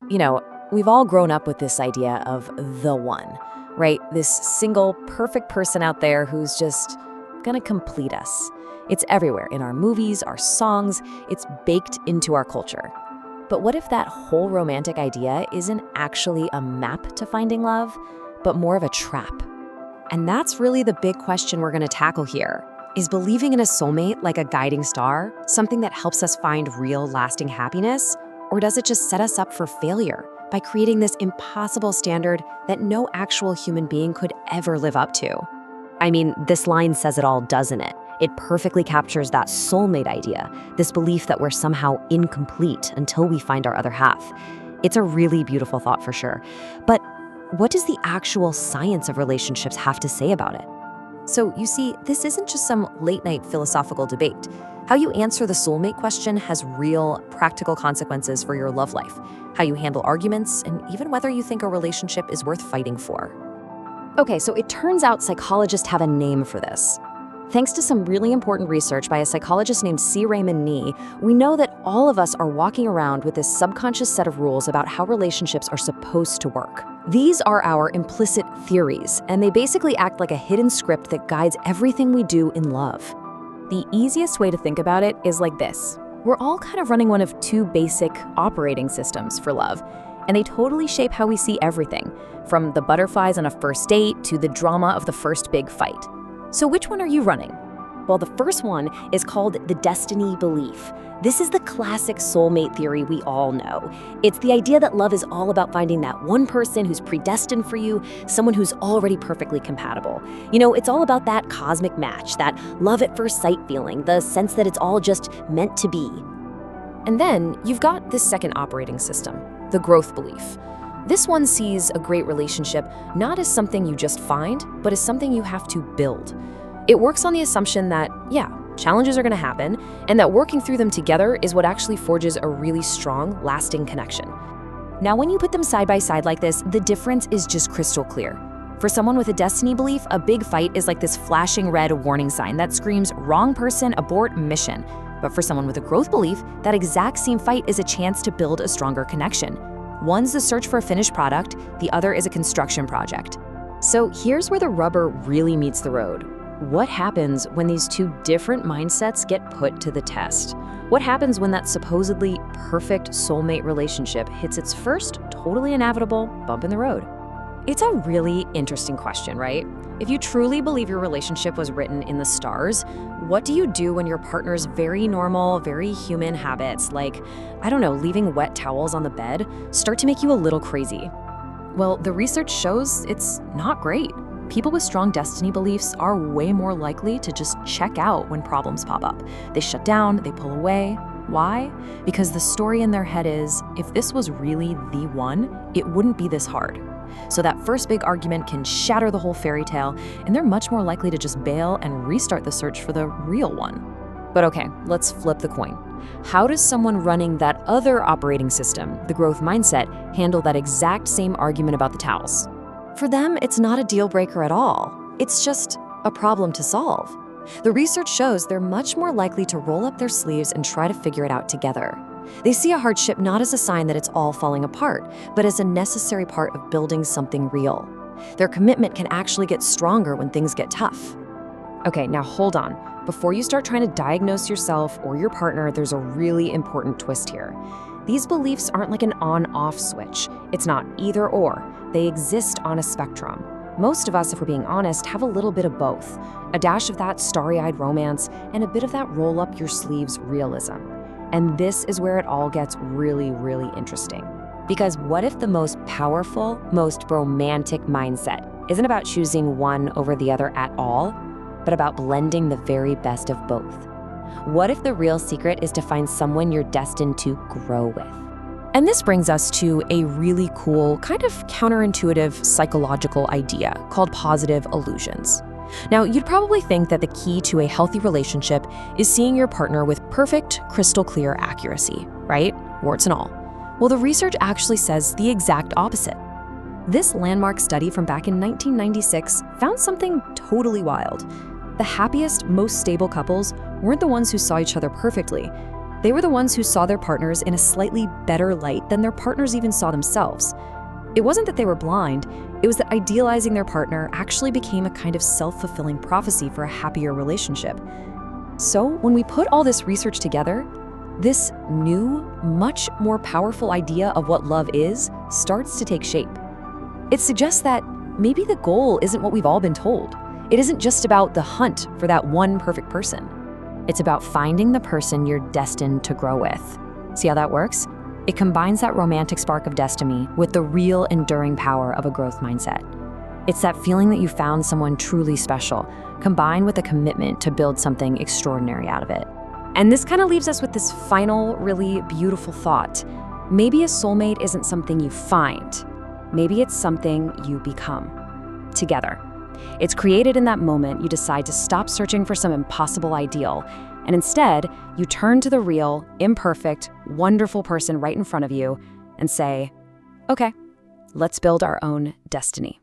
You know, we've all grown up with this idea of the one, right? This single perfect person out there who's just gonna complete us. It's everywhere in our movies, our songs, it's baked into our culture. But what if that whole romantic idea isn't actually a map to finding love, but more of a trap? And that's really the big question we're gonna tackle here. Is believing in a soulmate like a guiding star something that helps us find real, lasting happiness? Or does it just set us up for failure by creating this impossible standard that no actual human being could ever live up to? I mean, this line says it all, doesn't it? It perfectly captures that soulmate idea, this belief that we're somehow incomplete until we find our other half. It's a really beautiful thought for sure. But what does the actual science of relationships have to say about it? So you see, this isn't just some late-night philosophical debate. How you answer the soulmate question has real, practical consequences for your love life, how you handle arguments, and even whether you think a relationship is worth fighting for. Okay, so it turns out psychologists have a name for this. Thanks to some really important research by a psychologist named C. Raymond Nee, we know that all of us are walking around with this subconscious set of rules about how relationships are supposed to work. These are our implicit theories, and they basically act like a hidden script that guides everything we do in love. The easiest way to think about it is like this. We're all kind of running one of two basic operating systems for love, and they totally shape how we see everything, from the butterflies on a first date to the drama of the first big fight. So which one are you running? Well, the first one is called the destiny belief. This is the classic soulmate theory we all know. It's the idea that love is all about finding that one person who's predestined for you, someone who's already perfectly compatible. You know, it's all about that cosmic match, that love at first sight feeling, the sense that it's all just meant to be. And then you've got this second operating system, the growth belief. This one sees a great relationship not as something you just find, but as something you have to build. It works on the assumption that, yeah, challenges are gonna happen, and that working through them together is what actually forges a really strong, lasting connection. Now, when you put them side by side like this, the difference is just crystal clear. For someone with a destiny belief, a big fight is like this flashing red warning sign that screams, wrong person, abort mission. But for someone with a growth belief, that exact same fight is a chance to build a stronger connection. One's the search for a finished product, the other is a construction project. So here's where the rubber really meets the road. What happens when these two different mindsets get put to the test? What happens when that supposedly perfect soulmate relationship hits its first totally inevitable bump in the road? It's a really interesting question, right? If you truly believe your relationship was written in the stars, what do you do when your partner's very normal, very human habits, like, I don't know, leaving wet towels on the bed, start to make you a little crazy? Well, the research shows it's not great. People with strong destiny beliefs are way more likely to just check out when problems pop up. They shut down, they pull away. Why? Because the story in their head is, if this was really the one, it wouldn't be this hard. So that first big argument can shatter the whole fairy tale, and they're much more likely to just bail and restart the search for the real one. But okay, let's flip the coin. How does someone running that other operating system, the growth mindset, handle that exact same argument about the towels? For them, it's not a deal breaker at all. It's just a problem to solve. The research shows they're much more likely to roll up their sleeves and try to figure it out together. They see a hardship not as a sign that it's all falling apart, but as a necessary part of building something real. Their commitment can actually get stronger when things get tough. Okay, now hold on. Before you start trying to diagnose yourself or your partner, there's a really important twist here. These beliefs aren't like an on-off switch. It's not either or. They exist on a spectrum. Most of us, if we're being honest, have a little bit of both. A dash of that starry-eyed romance and a bit of that roll-up-your-sleeves realism. And this is where it all gets really, really interesting. Because what if the most powerful, most romantic mindset isn't about choosing one over the other at all, but about blending the very best of both? What if the real secret is to find someone you're destined to grow with? And this brings us to a really cool, kind of counterintuitive psychological idea called positive illusions. Now, you'd probably think that the key to a healthy relationship is seeing your partner with perfect, crystal clear accuracy, right? Warts and all. Well, the research actually says the exact opposite. This landmark study from back in 1996 found something totally wild. The happiest, most stable couples weren't the ones who saw each other perfectly. They were the ones who saw their partners in a slightly better light than their partners even saw themselves. It wasn't that they were blind, it was that idealizing their partner actually became a kind of self-fulfilling prophecy for a happier relationship. So when we put all this research together, this new, much more powerful idea of what love is starts to take shape. It suggests that maybe the goal isn't what we've all been told. It isn't just about the hunt for that one perfect person. It's about finding the person you're destined to grow with. See how that works? It combines that romantic spark of destiny with the real enduring power of a growth mindset. It's that feeling that you found someone truly special, combined with a commitment to build something extraordinary out of it. And this kind of leaves us with this final, really beautiful thought. Maybe a soulmate isn't something you find. Maybe it's something you become together. It's created in that moment you decide to stop searching for some impossible ideal, and instead, you turn to the real, imperfect, wonderful person right in front of you and say, okay, let's build our own destiny.